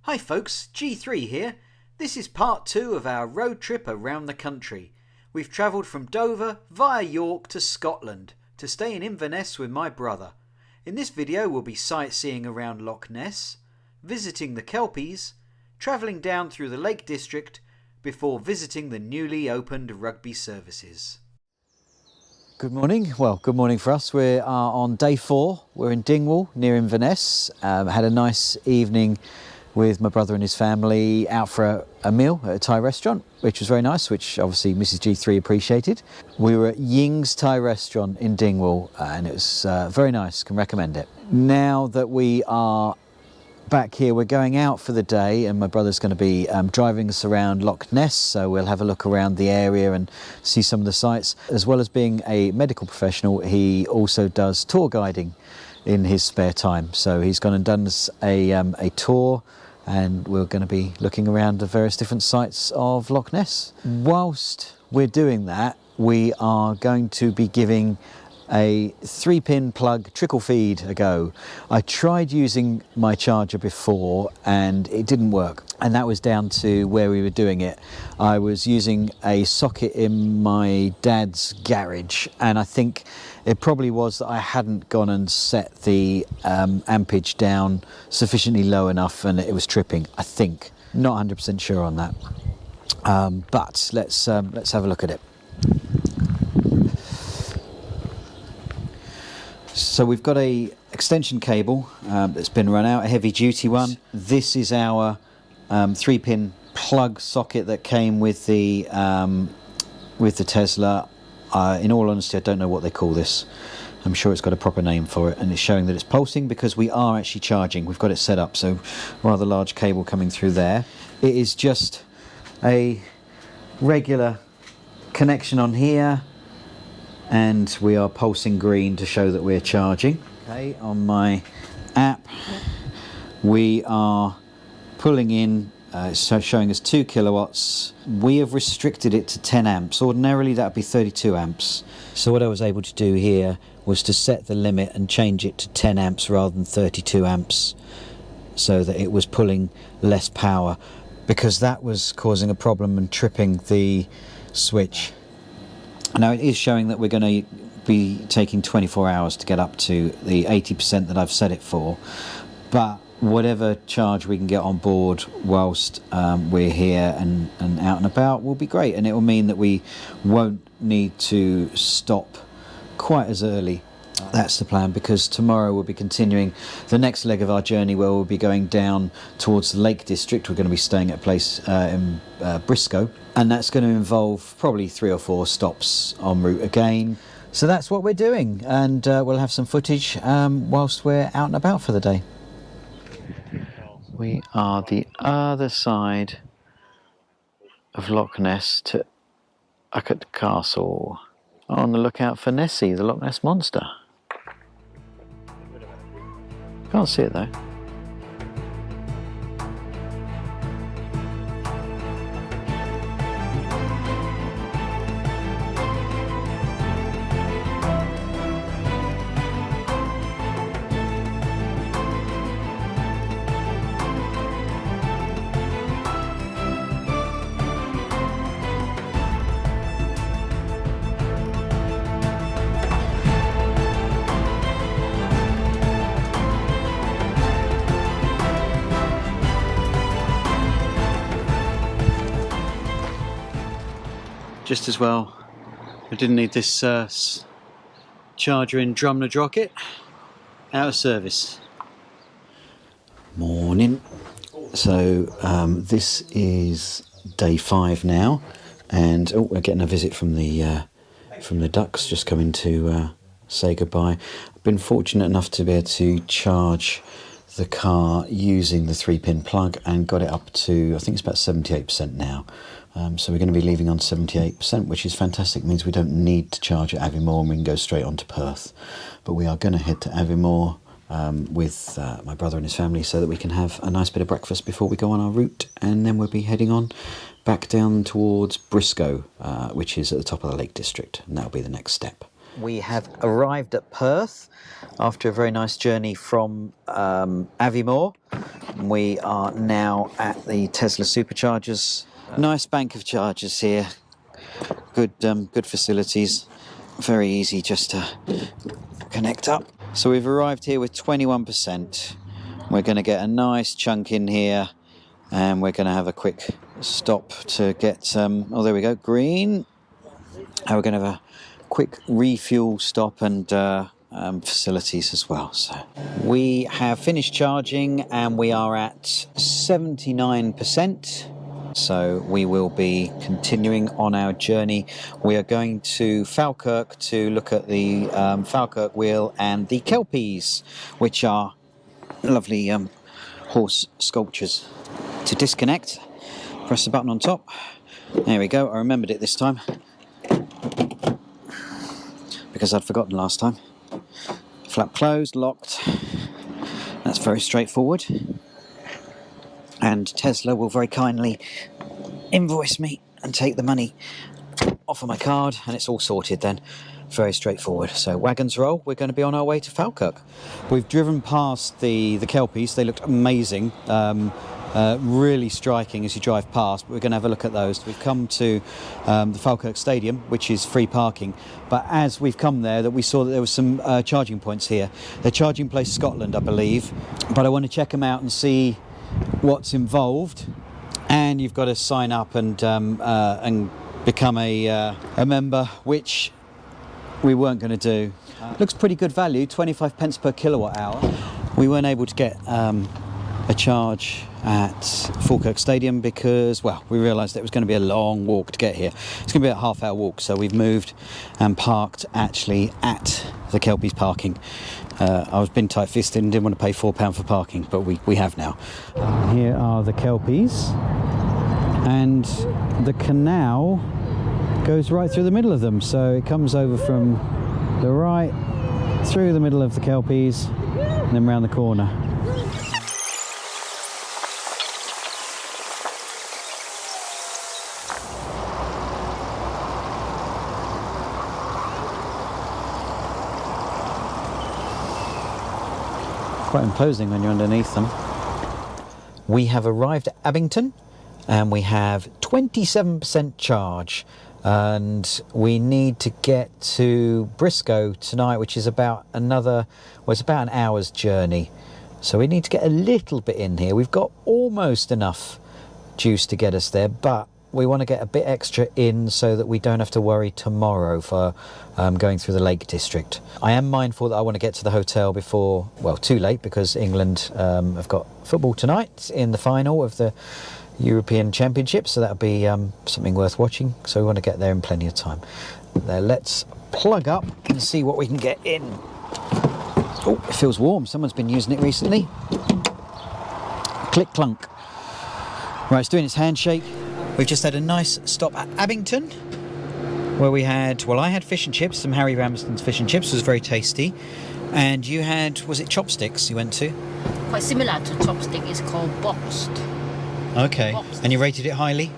Hi folks, G3 here. This is part 2 of our road trip around the country. We've travelled from Dover via York to Scotland to stay in Inverness with my brother. In this video we'll be sightseeing around Loch Ness, visiting the Kelpies, travelling down through the Lake District before visiting the newly opened Rugby Services. Good morning. Well, good morning for us. We are on day 4. We're in Dingwall near Inverness. Had a nice evening with my brother and his family out for a meal at a Thai restaurant, which was very nice, which obviously Mrs. G3 appreciated. We were at Ying's Thai restaurant in Dingwall and it was very nice, can recommend it. Now that we are back here, we're going out for the day and my brother's going to be driving us around Loch Ness, so we'll have a look around the area and see some of the sights. As well as being a medical professional, he also does tour guiding in his spare time, so he's gone and done us a tour, and we're going to be looking around the various different sites of Loch Ness. Whilst we're doing that, we are going to be giving a 3-pin plug trickle feed a go. I tried using my charger before and it didn't work, and that was down to where we were doing it. I was using a socket in my dad's garage, and I think it probably was that I hadn't gone and set the ampage down sufficiently low enough and it was tripping, I think. Not 100% sure on that, but let's have a look at it. So we've got a extension cable that's been run out, a heavy duty one. This is our 3-pin plug socket that came with the Tesla. In all honesty, I don't know what they call this. I'm sure it's got a proper name for it, and it's showing that it's pulsing because we are actually charging. We've got it set up, so rather large cable coming through there. It is just a regular connection on here, and we are pulsing green to show that we're charging. Okay, on my app we are pulling in, so showing us 2 kilowatts. We have restricted it to 10 amps. Ordinarily that would be 32 amps. So what I was able to do here was to set the limit and change it to 10 amps rather than 32 amps, so that it was pulling less power, because that was causing a problem and tripping the switch. Now it is showing that we're going to be taking 24 hours to get up to the 80% that I've set it for, but whatever charge we can get on board whilst we're here and out and about will be great, and it will mean that we won't need to stop quite as early. That's the plan, because tomorrow we'll be continuing the next leg of our journey, where we'll be going down towards the Lake District. We're going to be staying at a place in Brisco, and that's going to involve probably 3 or 4 stops en route again. So that's what we're doing, and we'll have some footage whilst we're out and about for the day. We are the other side of Loch Ness to Uckett Castle, on the lookout for Nessie, the Loch Ness monster. Can't see it though. Just as well, I didn't need this charger in Drumnadrocket. Out of service. Morning. So this is day 5 now, and we're getting a visit from the ducks just coming to say goodbye. I've been fortunate enough to be able to charge the car using the 3-pin plug and got it up to, I think it's about 78% now. So we're going to be leaving on 78%, which is fantastic. It means we don't need to charge at Aviemore and we can go straight on to Perth. But we are going to head to Aviemore with my brother and his family, so that we can have a nice bit of breakfast before we go on our route, and then we'll be heading on back down towards Brisco, which is at the top of the Lake District, and that'll be the next step. We have arrived at Perth after a very nice journey from Aviemore. We are now at the Tesla Superchargers. Nice bank of chargers here. Good facilities. Very easy just to connect up. So we've arrived here with 21%. We're going to get a nice chunk in here, and we're going to have a quick stop to get oh, there we go, green. And we're going to have a quick refuel stop and facilities as well. So we have finished charging and we are at 79%. So we will be continuing on our journey. We are going to Falkirk to look at the Falkirk wheel and the Kelpies, which are lovely horse sculptures. To disconnect, press the button on top. There we go. I remembered it this time because I'd forgotten last time. Flap closed, locked. That's very straightforward. And Tesla will very kindly invoice me and take the money off of my card, and it's all sorted then. Very straightforward. So wagons roll, we're going to be on our way to Falkirk. We've driven past the Kelpies. They looked amazing. Really striking as you drive past, but we're going to have a look at those. We've come to the Falkirk Stadium, which is free parking, but as we've come there, that we saw that there was some charging points here. They're Charging Place Scotland, I believe, but I want to check them out and see what's involved. And you've got to sign up and become a member, which we weren't going to do. Looks pretty good value, 25 pence per kilowatt hour. We weren't able to get a charge at Falkirk Stadium because, well, we realised that it was going to be a long walk to get here. It's going to be a half-hour walk, so we've moved and parked actually at the Kelpies parking. I was being tight-fisted and didn't want to pay £4 for parking, but we have now. Here are the Kelpies, and the canal goes right through the middle of them, so it comes over from the right through the middle of the Kelpies and then round the corner. Quite imposing when you're underneath them. We have arrived at Abington and we have 27% charge, and we need to get to Brisco tonight, which is about it's about an hour's journey. So we need to get a little bit in here. We've got almost enough juice to get us there, but we want to get a bit extra in so that we don't have to worry tomorrow for going through the Lake District. I am mindful that I want to get to the hotel before, well, too late, because England have got football tonight in the final of the European Championship, so that'll be something worth watching. So we want to get there in plenty of time. Now let's plug up and see what we can get in. Oh, it feels warm. Someone's been using it recently. Click clunk. Right, it's doing its handshake. We've just had a nice stop at Abington, where we had, well, I had fish and chips, some Harry Ramsden's fish and chips, was very tasty. And you had, was it chopsticks you went to? Quite similar to chopstick, it's called boxed. Okay, Boxed. and you rated it highly?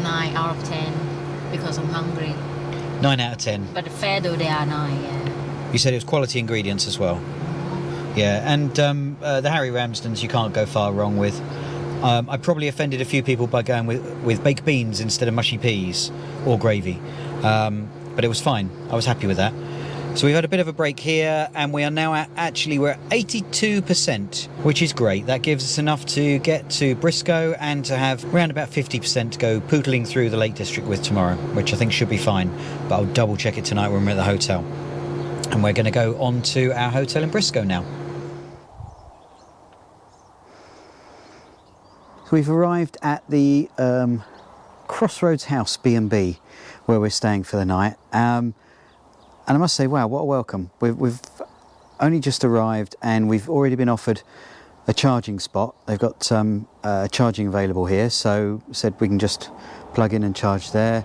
9 out of 10, because I'm hungry. 9 out of 10. But the fair though, they are 9, yeah. You said it was quality ingredients as well. Yeah, and the Harry Ramsden's you can't go far wrong with. I probably offended a few people by going with baked beans instead of mushy peas or gravy, but it was fine. I was happy with that. So we've had a bit of a break here, and we are now we're at 82%, which is great. That gives us enough to get to Brisco and to have around about 50% to go poodling through the Lake District with tomorrow, which I think should be fine, but I'll double check it tonight when we're at the hotel. And we're going to go on to our hotel in Brisco now. So we've arrived at the Crossroads House B&B, where we're staying for the night. And I must say, wow, what a welcome. We've only just arrived and we've already been offered a charging spot. They've got charging available here, so said we can just plug in and charge there.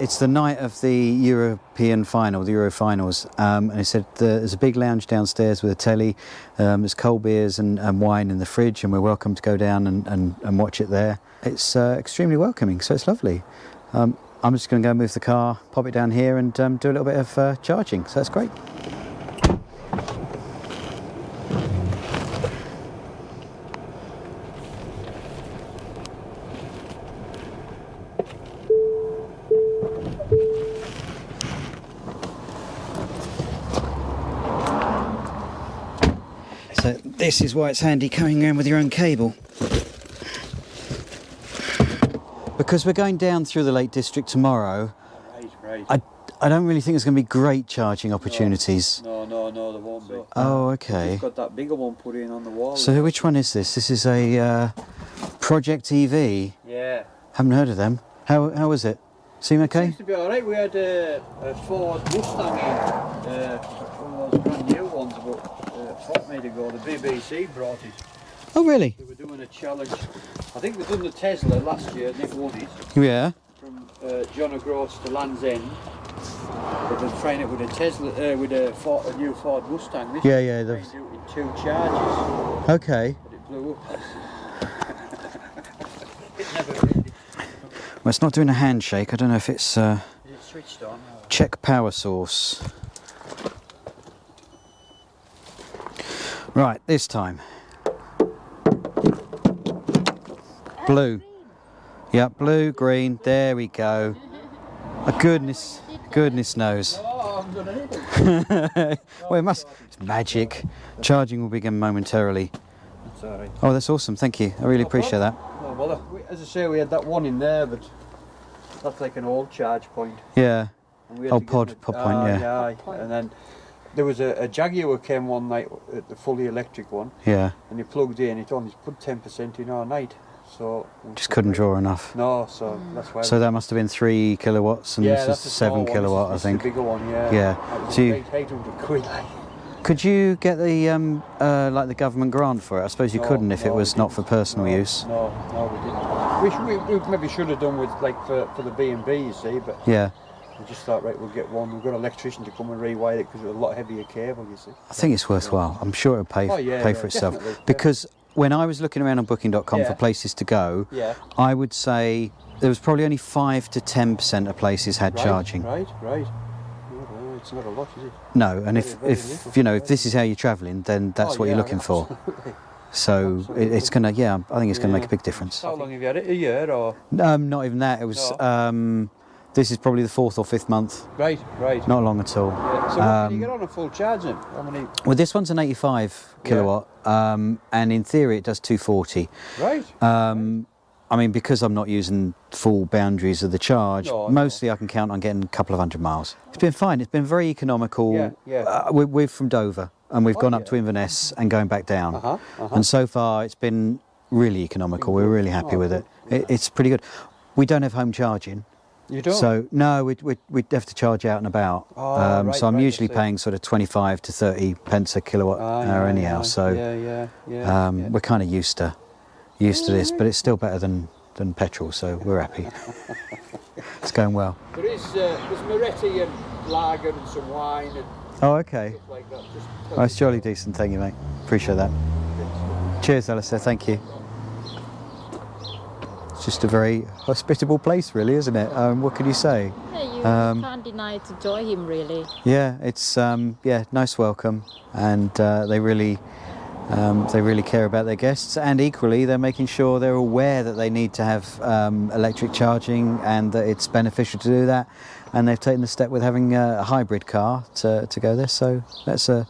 It's the night of the European final, the Euro finals, and they said there's a big lounge downstairs with a telly, there's cold beers and wine in the fridge, and we're welcome to go down and watch it there. It's extremely welcoming, so it's lovely. I'm just going to go move the car, pop it down here and do a little bit of charging, so that's great. So this is why it's handy coming around with your own cable. Because we're going down through the Lake District tomorrow, Right. I don't really think there's going to be great charging opportunities. No, there won't be. Oh, okay. We've got that bigger one put in on the wall. So which one is this? This is a Project EV. Yeah. Haven't heard of them. How was it? Seem okay? Seems to be alright. We had a Ford Mustang in, one of those brand new ones about a fortnight ago. The BBC brought it. Oh, really? They were doing a challenge. I think they've done the Tesla last year, Nick won it. Yeah. From John O'Groats to Land's End. But they're trying it with a Tesla, with a new Ford Mustang. This Yeah. year, they do it in 2 charges. Okay. But it blew up. It never really. Well, it's not doing a handshake. I don't know if it's Is it switched on? Or? check power source. Right, this time. Blue. Yep, blue, green. There we go. Oh, goodness knows. Oh, I'm gonna hit it. Well, it must. It's magic. Charging will begin momentarily. That's alright. Oh, that's awesome. Thank you. I really appreciate that. No bother. As I say, we had that one in there, but that's like an old charge point. Yeah. And we had Oh, to give pod them point, yeah. Aye. And then there was a Jaguar came one night, the fully electric one, Yeah. and you plugged in, it only put 10% in all night. So we Just couldn't draw enough. No, so that's why. So that must have been 3 kilowatts, and yeah, this is that's a small 7 one. kilowatt, I This is think. the bigger one, yeah. Yeah. That was So you- 800 quid. Like. Could you get the like the government grant for it? I suppose you couldn't if it was not for personal use. No, we didn't. We maybe should have done with like for the B&B, you see, but Yeah. we just thought, right, we'll get one. We've got an electrician to come and rewire it because it's a lot heavier cable, you see. I think it's worthwhile. I'm sure it'll pay Oh, yeah, pay yeah, for itself. definitely, Because when I was looking around on Booking.com for Yeah. places to go, Yeah. I would say there was probably only 5 to 10% of places had charging. Right. No, it's not a lot, is it? No, and if Very little. you know if this is how you're travelling, then that's Oh, what you're yeah, looking for. absolutely. So Absolutely. it's gonna, I think it's gonna make a Yeah. big difference. How long have you had it? A year or? Not even that. It was. This is probably the 4th or 5th month. Right. Not long at all. Yeah. So what can you get on a full charge then? How many? Well, this one's an 85 kilowatt, and in theory it does 240. Right. I mean, because I'm not using full boundaries of the charge, No. mostly I can count on getting a couple of hundred miles. It's been fine. It's been very economical. Yeah. We're from Dover, and we've Oh, gone up yeah. to Inverness and going back down. Uh-huh. And so far, it's been really economical. We're really happy with it. It's pretty good. We don't have home charging. You don't? So no, we'd have to charge out and about. Oh, right, so I'm right, I usually see. paying sort of 25 to 30 pence a kilowatt hour anyhow. So yeah. we're kind of used to this, but it's still better than petrol. So we're happy. It's going well. There's Moretti and lager and some wine and Oh, okay. stuff like that. Oh, it's jolly decent. Thank you, mate. Appreciate that. Cheers, Alastair. Thank you. It's just a very hospitable place, really, isn't it? What can you say? Yeah, you can't deny to join him, really. Yeah, it's nice welcome, and they really care about their guests, and equally they're making sure they're aware that they need to have electric charging and that it's beneficial to do that, and they've taken the step with having a hybrid car to go there. So that's a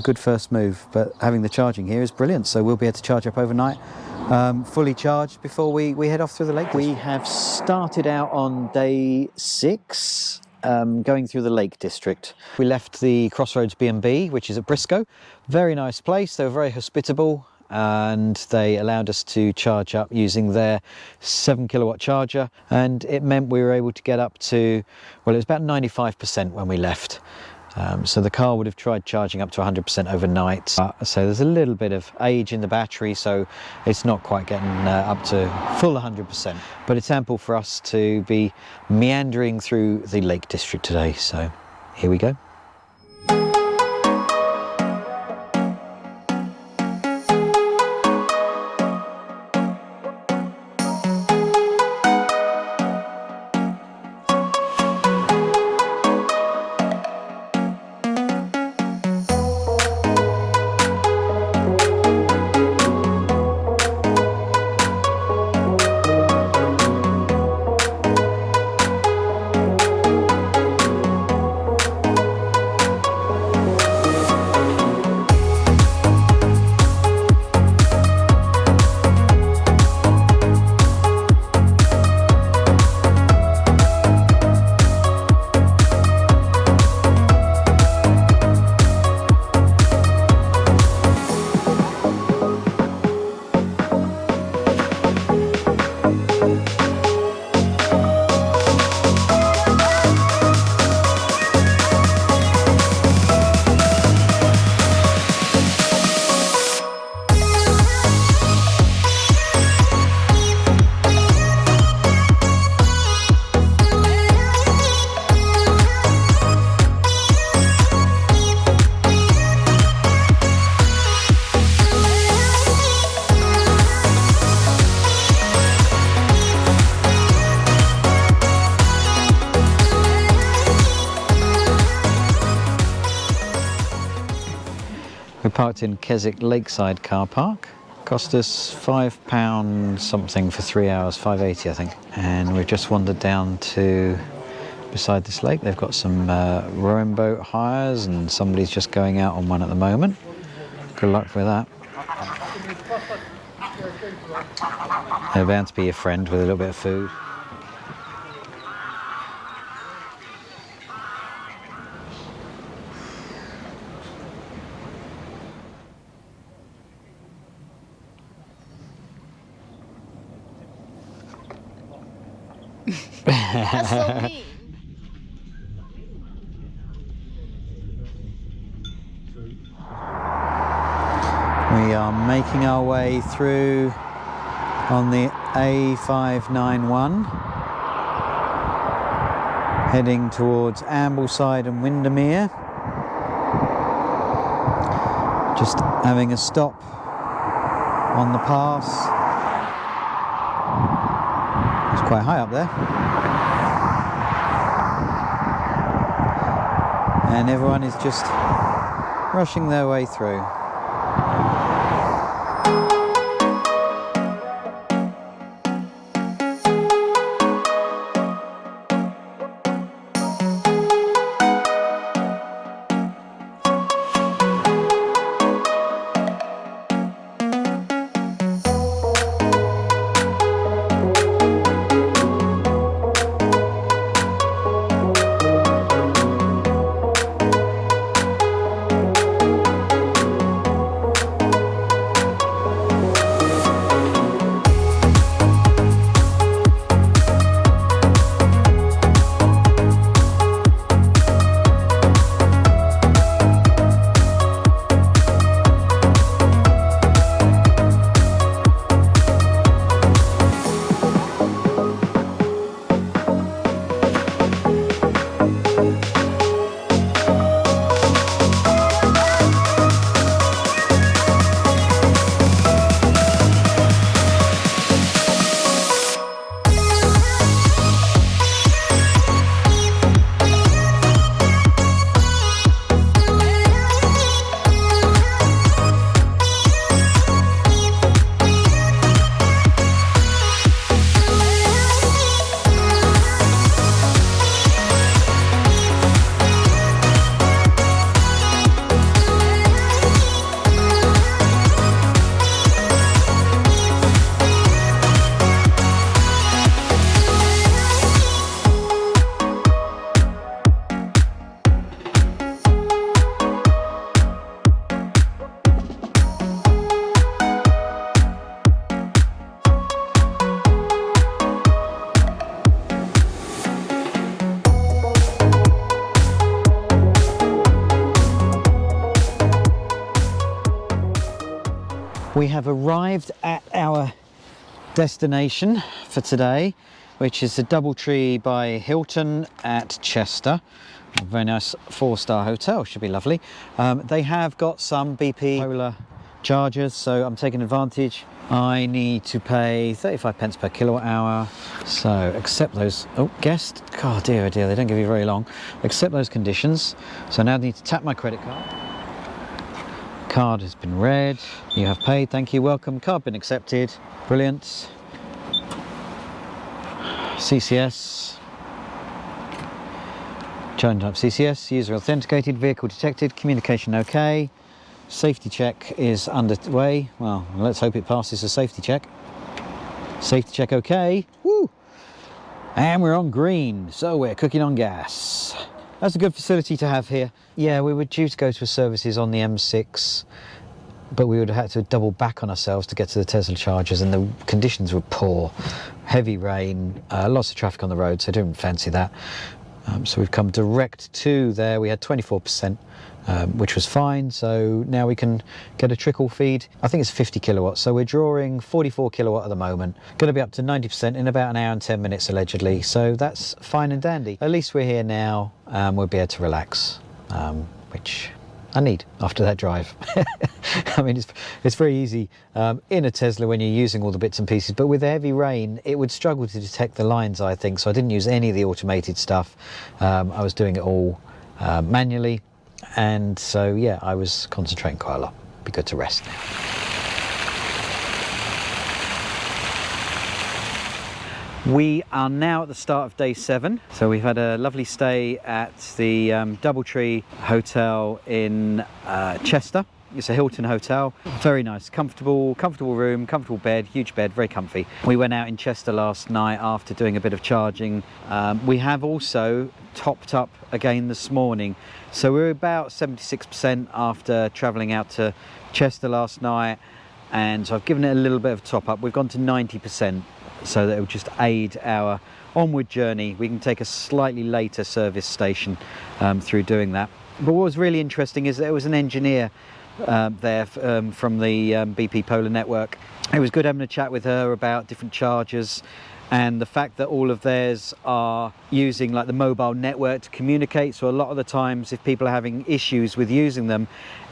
good first move. But having the charging here is brilliant. So we'll be able to charge up overnight. Fully charged before we head off through the lake. We have started out on day 6, going through the Lake District. We left the Crossroads B&B, which is at Brisco. Very nice place. They were very hospitable, and they allowed us to charge up using their 7 kilowatt charger, and it meant we were able to get up to, well, it was about 95% when we left. So the car would have tried charging up to 100% overnight. So there's a little bit of age in the battery, so it's not quite getting up to full 100%. But it's ample for us to be meandering through the Lake District today. So here we go. parked in Keswick Lakeside car park. Cost us £5 something for 3 hours, £5.80 I think. And we've just wandered down to beside this lake. They've got some rowing boat hires and somebody's just going out on one at the moment. Good luck with that. They're bound to be your friend with a little bit of food. That's so mean. We are making our way through on the A591, heading towards Ambleside and Windermere. Just having a stop on the pass. It's quite high up there. And everyone is just rushing their way through. We have arrived at our destination for today, which is the DoubleTree by Hilton at Chester. A very nice 4-star hotel, should be lovely. They have got some BP solar chargers, so I'm taking advantage. I need to pay 35 pence per kilowatt hour, so accept those. Oh, guest, oh dear, oh dear, they don't give you very long. Accept those conditions. So now I need to tap my credit card. Card has been read. You have paid, thank you, welcome. Card been accepted, brilliant. CCS. Charging type CCS, user authenticated, vehicle detected, communication okay. Safety check is underway. Well, let's hope it passes the safety check. Safety check okay. Woo! And we're on green, so we're cooking on gas. That's a good facility to have here. Yeah, we were due to go to a services on the M6, but we would have had to double back on ourselves to get to the Tesla chargers, and the conditions were poor. Heavy rain, lots of traffic on the road, so I didn't fancy that. So we've come direct to there. We had 24%, which was fine. So now we can get a trickle feed. I think it's 50 kilowatts. So we're drawing 44 kilowatt at the moment. Going to be up to 90% in about an hour and 10 minutes allegedly. So that's fine and dandy. At least we're here now. We'll be able to relax, which I need after that drive. I mean, it's very easy in a Tesla when you're using all the bits and pieces, but with the heavy rain, it would struggle to detect the lines, I think. So I didn't use any of the automated stuff. I was doing it all manually. And so, yeah, I was concentrating quite a lot. be good to rest now. We are now at the start of day 7, so we've had a lovely stay at the DoubleTree Hotel in Chester. It's a Hilton hotel, very nice, comfortable room, comfortable bed, huge bed, very comfy. We went out in Chester last night after doing a bit of charging. We have also topped up again this morning, so we're about 76% after travelling out to Chester last night, and so I've given it a little bit of top up. We've gone to 90%. So that it will just aid our onward journey. We can take a slightly later service station through doing that. But what was really interesting is there was an engineer there from the BP Polar Network. It was good having a chat with her about different chargers and the fact that all of theirs are using like the mobile network to communicate. So a lot of the times if people are having issues with using them,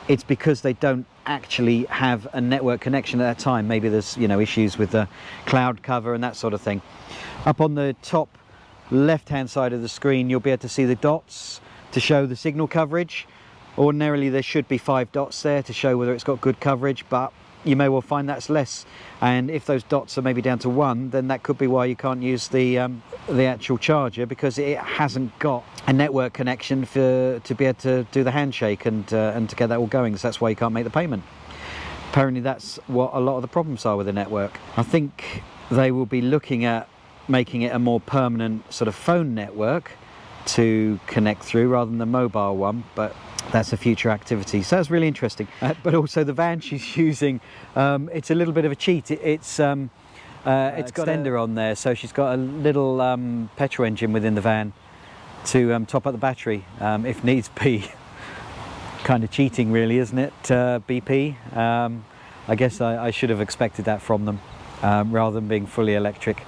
it's because they don't actually have a network connection at that time. Maybe there's, you know, issues with the cloud cover and that sort of thing. Up on the top left hand side of the screen you'll be able to see the dots to show the signal coverage. Ordinarily there should be 5 dots there to show whether it's got good coverage, but you may well find that's less, and if those dots are maybe down to 1, then that could be why you can't use the actual charger, because it hasn't got a network connection to be able to do the handshake and to get that all going. So that's why you can't make the payment. Apparently that's what a lot of the problems are with the network. I think they will be looking at making it a more permanent sort of phone network to connect through rather than the mobile one, but that's a future activity. So that's really interesting. But also the van she's using, it's a little bit of a cheat. It's got an extender on there, so she's got a little petrol engine within the van to top up the battery if needs be. Kind of cheating really, isn't it, BP? I guess I should have expected that from them rather than being fully electric,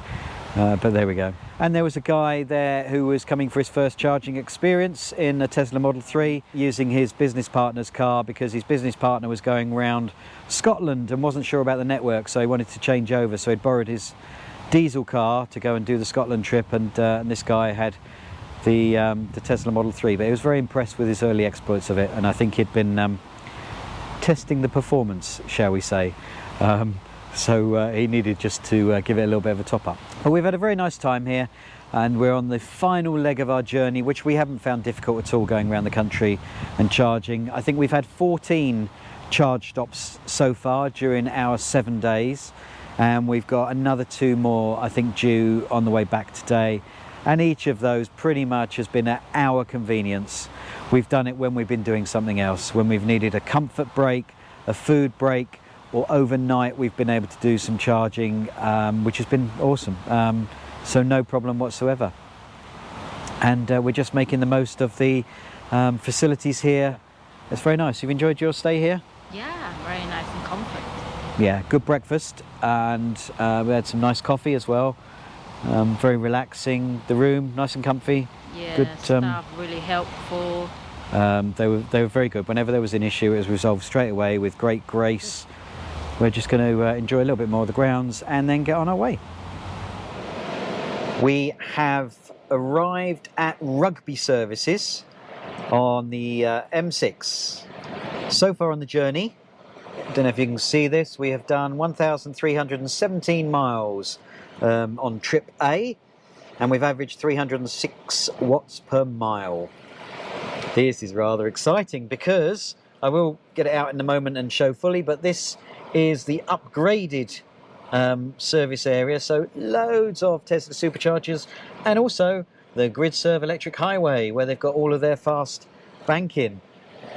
but there we go. And there was a guy there who was coming for his first charging experience in a Tesla Model 3 using his business partner's car, because his business partner was going around Scotland and wasn't sure about the network, so he wanted to change over. So he'd borrowed his diesel car to go and do the Scotland trip, and this guy had the Tesla Model 3. But he was very impressed with his early exploits of it, and I think he'd been testing the performance, shall we say. So he needed just to give it a little bit of a top up. But we've had a very nice time here, and we're on the final leg of our journey, which we haven't found difficult at all, going around the country and charging. I think we've had 14 charge stops so far during our 7 days, and we've got another 2 more I think due on the way back today, and each of those pretty much has been at our convenience. We've done it when we've been doing something else, when we've needed a comfort break, a food break, or overnight we've been able to do some charging, which has been awesome. So no problem whatsoever. And we're just making the most of the facilities here. It's very nice. You've enjoyed your stay here? Yeah, very nice and comfort. Yeah, good breakfast, and we had some nice coffee as well. Very relaxing. The room, nice and comfy. Yeah, good, staff really helpful. They were very good. Whenever there was an issue, it was resolved straight away with great grace. We're just going to enjoy a little bit more of the grounds and then get on our way. We have arrived at Rugby Services on the M6. So far on the journey, don't know if you can see this, we have done 1,317 miles on trip A, and we've averaged 306 watts per mile. This is rather exciting because I will get it out in a moment and show fully, but this is the upgraded service area, so loads of Tesla Superchargers, and also the GridServe electric highway where they've got all of their fast banking.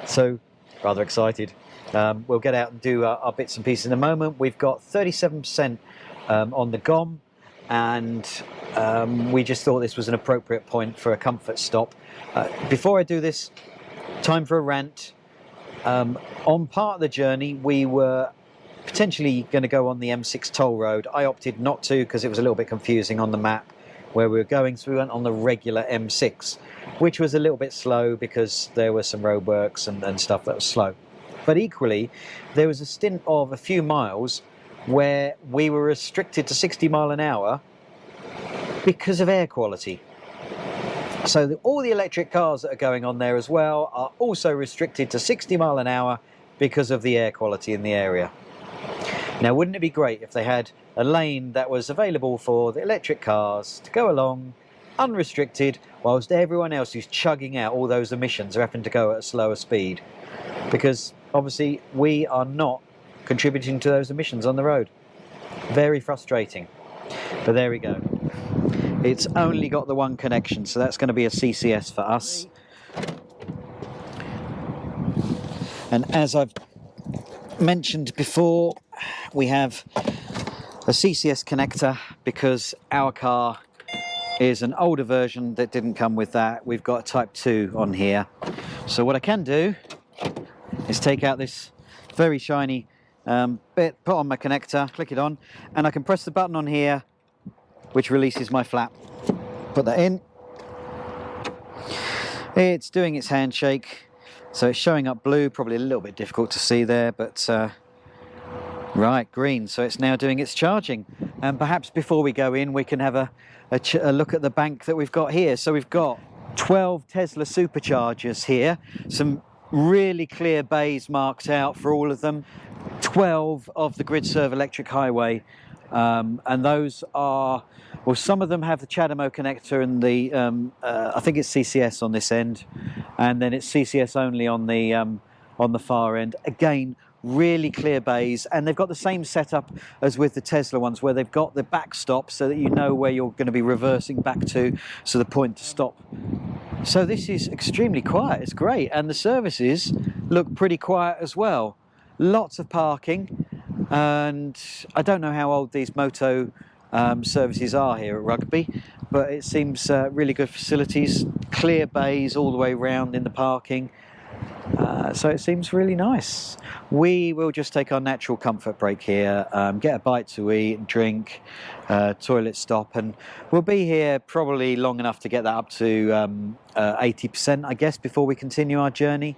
So rather excited. We'll get out and do our bits and pieces in a moment. We've got 37% on the GOM, and we just thought this was an appropriate point for a comfort stop. Before I do this, time for a rant. On part of the journey we were potentially going to go on the M6 toll road. I opted not to because it was a little bit confusing on the map where we were going, so we went on the regular M6, which was a little bit slow because there were some roadworks and stuff that was slow. But equally, there was a stint of a few miles where we were restricted to 60 mile an hour because of air quality. So all the electric cars that are going on there as well are also restricted to 60 mile an hour because of the air quality in the area. Now, wouldn't it be great if they had a lane that was available for the electric cars to go along unrestricted, whilst everyone else who's chugging out all those emissions are having to go at a slower speed? Because obviously we are not contributing to those emissions on the road. Very frustrating. But there we go. It's only got the one connection, so that's going to be a CCS for us. And as I've mentioned before, we have a CCS connector because our car is an older version that didn't come with that. We've got a Type 2 on here. So what I can do is take out this very shiny bit, put on my connector, click it on, and I can press the button on here which releases my flap. Put that in. It's doing its handshake, so it's showing up blue, probably a little bit difficult to see there, but right, green, so it's now doing its charging. And perhaps before we go in, we can have a look at the bank that we've got here. So we've got 12 Tesla Superchargers here, some really clear bays marked out for all of them, 12 of the GridServe electric highway, and those are, well, some of them have the CHAdeMO connector and the I think it's CCS on this end, and then it's CCS only on the far end. Again, really clear bays, and they've got the same setup as with the Tesla ones, where they've got the backstop so that you know where you're going to be reversing back to, so the point to stop. So this is extremely quiet. It's great, and the services look pretty quiet as well. Lots of parking, and I don't know how old these moto services are here at Rugby, but it seems really good facilities, clear bays all the way round in the parking. So it seems really nice. We will just take our natural comfort break here, get a bite to eat, drink, toilet stop, and we'll be here probably long enough to get that up to 80%, I guess, before we continue our journey.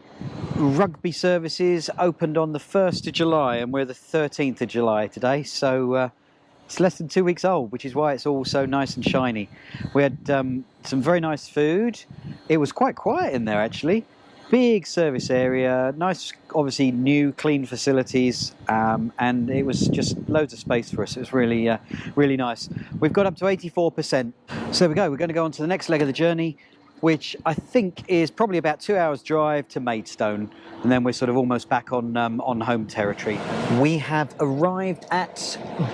Rugby Services opened on the 1st of July, and we're the 13th of July today, so it's less than 2 weeks old, which is why it's all so nice and shiny. We had some very nice food. It was quite quiet in there, actually. Big service area, nice, obviously new, clean facilities, and it was just loads of space for us. It was really, really nice. We've got up to 84%. So there we go. We're going to go on to the next leg of the journey, which I think is probably about 2 hours drive to Maidstone, and then we're sort of almost back on home territory. We have arrived at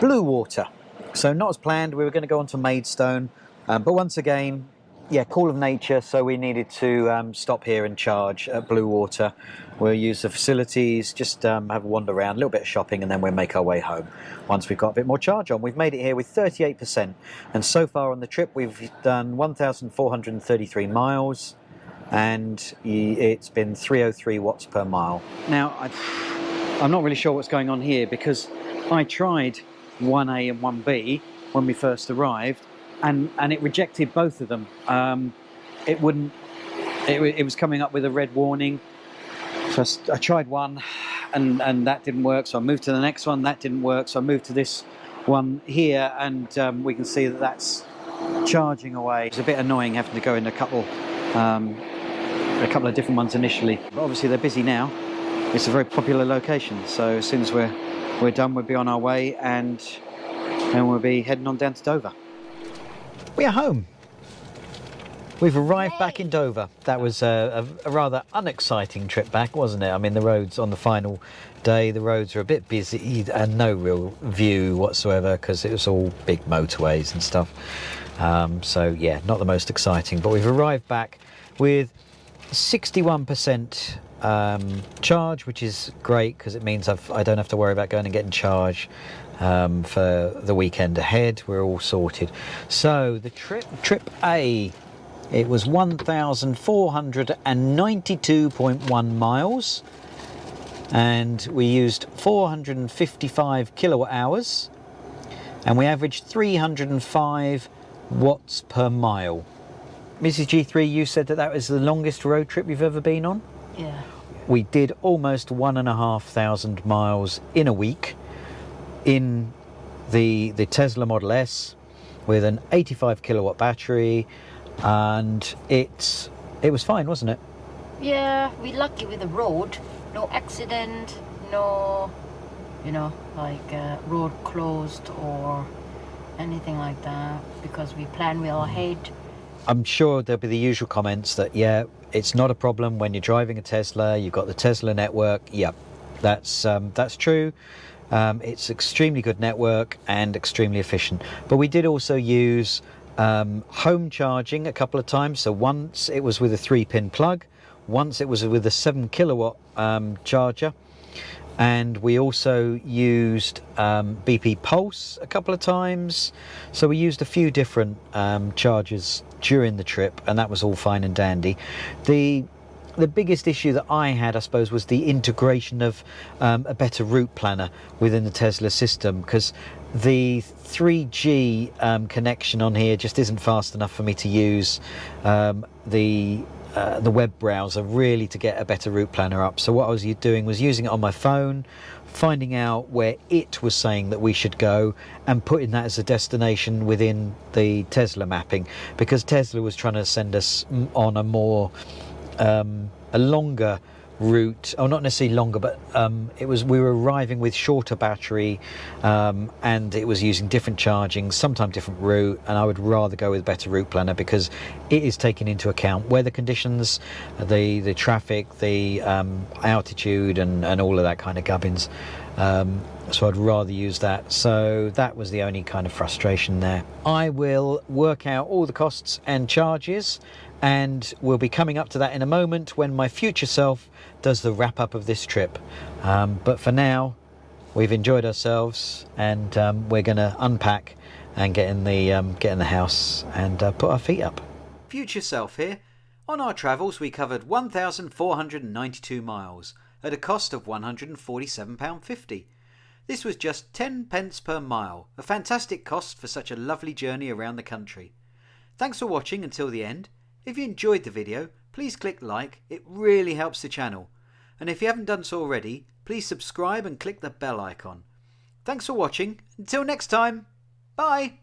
Bluewater. So not as planned. We were going to go on to Maidstone, but once again, yeah, call of nature, so we needed to stop here and charge at Bluewater. We'll use the facilities, just have a wander around, a little bit of shopping, and then we'll make our way home once we've got a bit more charge on. We've made it here with 38%, and so far on the trip we've done 1,433 miles, and it's been 303 watts per mile. Now, I'm not really sure what's going on here, because I tried 1A and 1B when we first arrived, and it rejected both of them. It wouldn't. It was coming up with a red warning. So I tried one, and that didn't work. So I moved to the next one. That didn't work. So I moved to this one here, and we can see that that's charging away. It's a bit annoying having to go in a couple of different ones initially. But obviously they're busy now. It's a very popular location. So as soon as we're done, we'll be on our way, and then we'll be heading on down to Dover. We are home. We've arrived back in Dover. That was a rather unexciting trip back, wasn't it? I mean, the roads on the final day, the roads are a bit busy and no real view whatsoever because it was all big motorways and stuff. So yeah, not the most exciting, but we've arrived back with 61% charge, which is great because it means I don't have to worry about going and getting charged for the weekend ahead. We're all sorted. So the trip A, it was 1,492.1 miles, and we used 455 kilowatt hours, and we averaged 305 watts per mile. Mrs. G3, you said that was the longest road trip you've ever been on? Yeah. We did almost 1,500 miles in a week in the Tesla Model S with an 85 kilowatt battery, and it was fine, wasn't it? Yeah, we're lucky with the road. no accident, no, road closed or anything like that, because we plan well ahead. I'm sure there'll be the usual comments that, yeah, it's not a problem when you're driving a Tesla, you've got the Tesla network. Yep, that's true. It's extremely good network and extremely efficient. But we did also use home charging a couple of times. So once it was with a 3-pin plug, once it was with a 7 kilowatt charger, and we also used BP Pulse a couple of times. So we used a few different chargers during the trip, and that was all fine and dandy. The biggest issue that I had, I suppose, was the integration of a better route planner within the Tesla system, because the 3G connection on here just isn't fast enough for me to use the web browser really to get a better route planner up. So what I was doing was using it on my phone, finding out where it was saying that we should go, and putting that as a destination within the Tesla mapping, because Tesla was trying to send us on a more a longer route, or not necessarily longer, but we were arriving with shorter battery, and it was using different charging, sometimes different route, and I would rather go with a better route planner because it is taking into account weather conditions, the traffic, the altitude, and all of that kind of gubbins. So I'd rather use that. So that was the only kind of frustration there. I will work out all the costs and charges, and we'll be coming up to that in a moment when my future self does the wrap up of this trip. But for now, we've enjoyed ourselves, and we're going to unpack and get in the house and put our feet up. Future self here. On our travels, we covered 1,492 miles at a cost of £147.50. This was just 10 pence per mile, a fantastic cost for such a lovely journey around the country. Thanks for watching until the end. If you enjoyed the video, please click like, it really helps the channel. And if you haven't done so already, please subscribe and click the bell icon. Thanks for watching, until next time, bye!